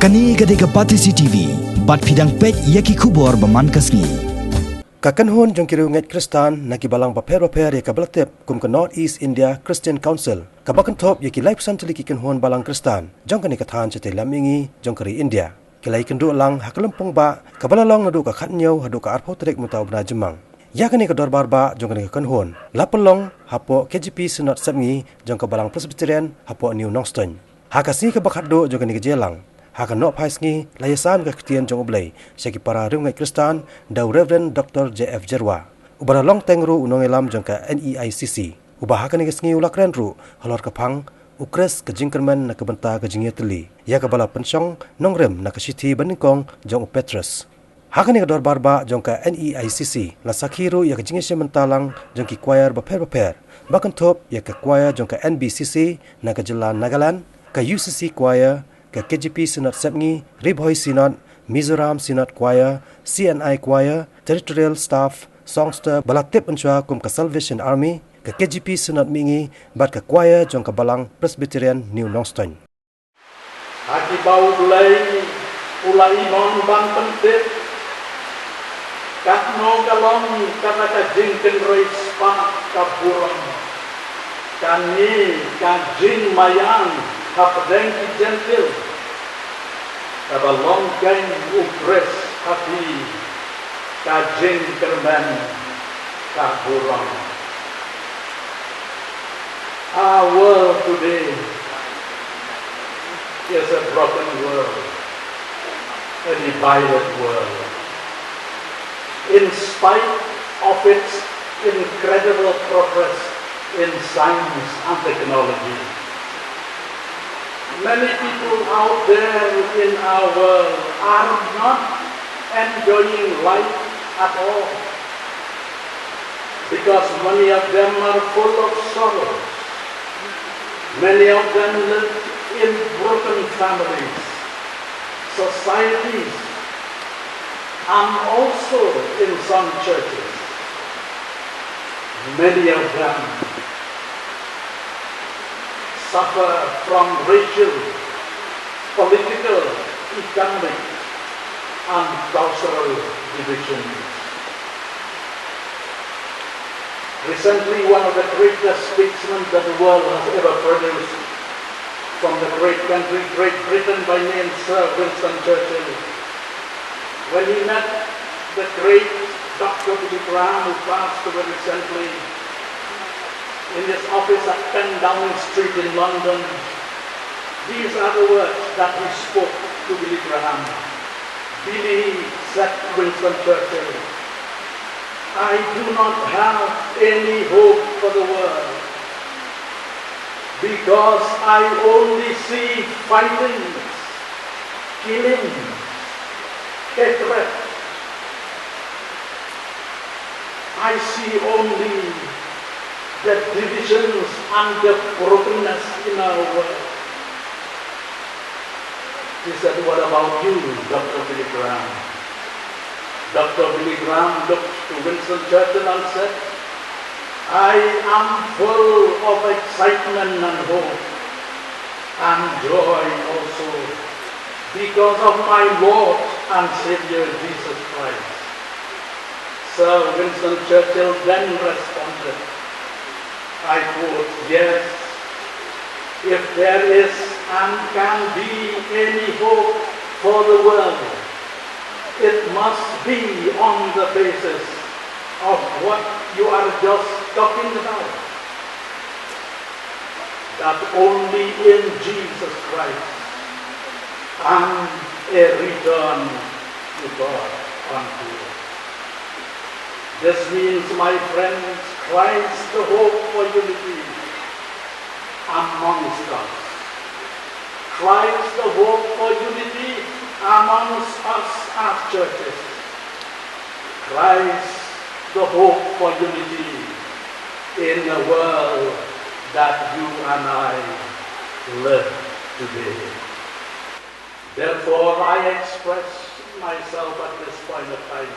Kani gadega Patisi TV, bat fidang pek yaki kubor baman kasni. Kakanhon jong kiru nget Kristan na kibalang paper ya kabalatep kum ke North East India Christian Council. Kabakan top yaki live santuli kikanhon balang Kristan. Jong kani kathan cete lamingi jong kari India. Kilai kendu lang hakalempong ba kabalalong nadu ka khatnyau hadu ka arpo trek mutau bna jemang. Ya kani ka dorbar ba jong kani kakanhon. Lapelong hapo KGP Senat Sabngi jong ka balang Presbyterian hapo New Nongston. Hakasi ka bakhaddo jong kani jelang. Hakan nok paisngi layasan ke ketian jong oblay segi para rungai Kristan dau Reverend Dr. J.F. Jerwa ubara long tengru unong elam jong ke NEICC ubah hakan ke sngi ulak renru halor kapang ukres ke jingkerman na kebenta ke jingia teli ya ke bala pensyong nongrem na ke siti beningkong jong Petrus hakan ke dor barba jong ke NEICC la sakhiru ya ke jingia sementalang jong ki choir baper bahkan top ya ke choir jong ke NBCC na ke Jelan Nagaland ke UCC choir ke KGP Senat Sabngi, Ribhoi Senat, Mizoram Senat Choir, CNI Choir, Territorial Staff, Songster, Balatip Unsua kum ke Salvation Army, ke KGP Senat Mingi, bat ke Choir jong ke Balang Presbyterian New Nongston. Hati bau ulai non bang pentip, kat no galong kata ka jingken roi spa kaburang, kani ka jing mayang kapdeng ki gentil, kabalong kain upres hati kajing kermen kaburang. Our world today is a broken world, a divided world. In spite of its incredible progress in science and technology, many people out there in our world are not enjoying life at all because many of them are full of sorrow. Many of them live in broken families, societies, and also in some churches. Many of them suffer from racial, political, economic, and cultural divisions. Recently, one of the greatest statesmen that the world has ever produced, from the great country Great Britain by name Sir Winston Churchill, when he met the great Dr. Billy Graham, who passed away recently, in his office at 10 Downing Street in London, these are the words that he spoke to Billy Graham. Billy, said Winston Churchill, I do not have any hope for the world because I only see fighting, killing, hatred. I see only the divisions and the brokenness in our world. He said, what about you, Dr. Billy Graham? Dr. Billy Graham looked to Winston Churchill and said, I am full of excitement and hope and joy also because of my Lord and Savior Jesus Christ. Sir Winston Churchill then responded, I quote, yes, if there is and can be any hope for the world, it must be on the basis of what you are just talking about. That only in Jesus Christ and a return to God unto you. This means, my friends, Christ the hope for unity amongst us. Christ the hope for unity amongst us as churches. Christ the hope for unity in the world that you and I live today. Therefore, I express myself at this point of time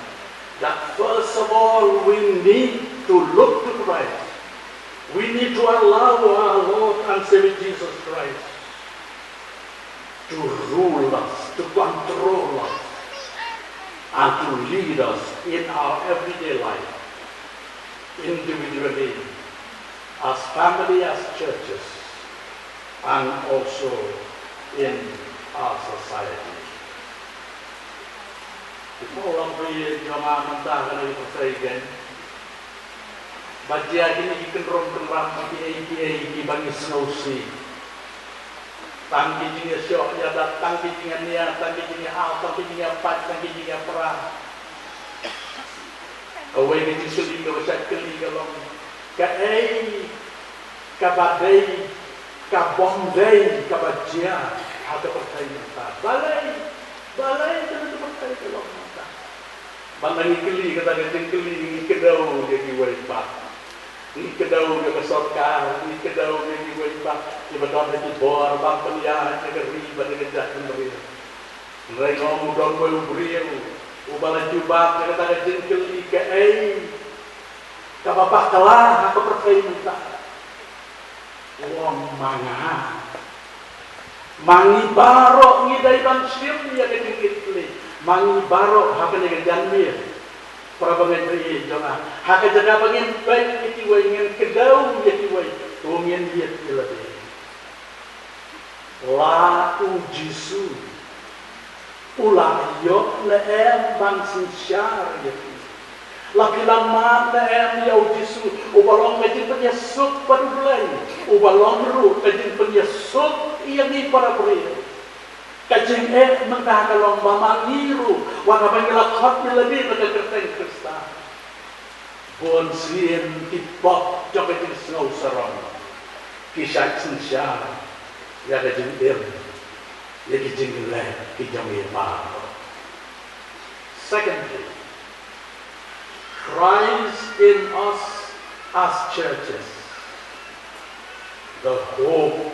that first of all we need to look to Christ. We need to allow our Lord and Savior Jesus Christ to to rule us, to control us, and to lead us in our everyday life, individually, as family, as churches, and also in our society. Before we jamaah again, but dia ini ikan rom kenram di bagi Snowsea. Tangki jinya syok ya dat tangki jinya nia, tangki jinya al, tangki jinya pat, tangki jinya perang. Away ke seli ke besar keli kalau ke ke badai, ke bombay, ke bajia, atau percaya kita. Balai itu percaya kalau kita. Bandangi keli kata kecil keli kedau jadi wajib. Ini kedau dia kesorkar, ini kedau dia diwajibah, dibedon di bor, bang pelihan, negeri, badai kejat memberi. Mereka ngomong don boy ubrio, ubala jubah, dia kata jengkel ike kabapak kalah, aku percaya minta. Wong manga, mangi barok ngidai ban sim dia kejengkel keli, mangi barok hakan dia kejanmir. Para pengendali jangan hak jaga pengen baik itu ingin kedau jadi wai ingin dia lebih la ujisu ulah yo leem bang sinsyar jadi laki lama leem ya ujisu ubalong majin penyesuk padulai ubalong ru majin penyesuk yang ni para pria kajing mentah kalau mama niru warna panggil khot lebih pada kerteng Kristen bon sien tipok coba jadi snow serong kisah sensyar ya kajing ya kajing leh kijang apa. Secondly, Christ in us as churches, the hope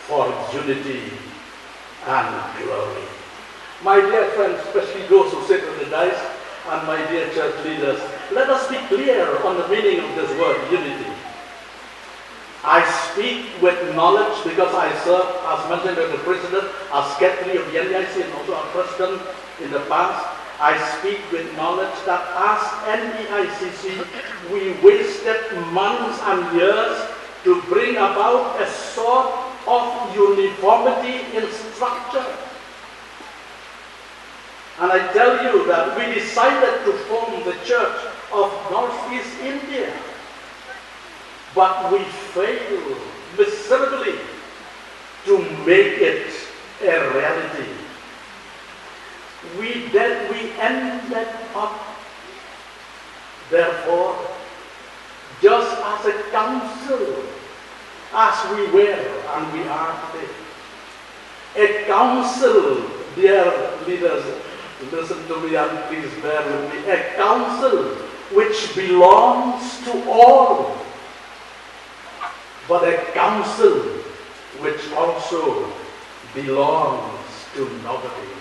for unity and glory. My dear friends, especially those who sit on the dais, and my dear church leaders, let us be clear on the meaning of this word, unity. I speak with knowledge because I serve, as mentioned by the president, as secretary of the NDIC and also our president in the past. I speak with knowledge that as NDICC, we wasted months and years to bring about a sort of uniformity in structure. And I tell you that we decided to form the Church of Northeast India, but we failed miserably to make it a reality. We ended up, therefore, just as a council, as we were and we are today. A council, dear leaders, listen to me and please bear with me. A council which belongs to all, but a council which also belongs to nobody.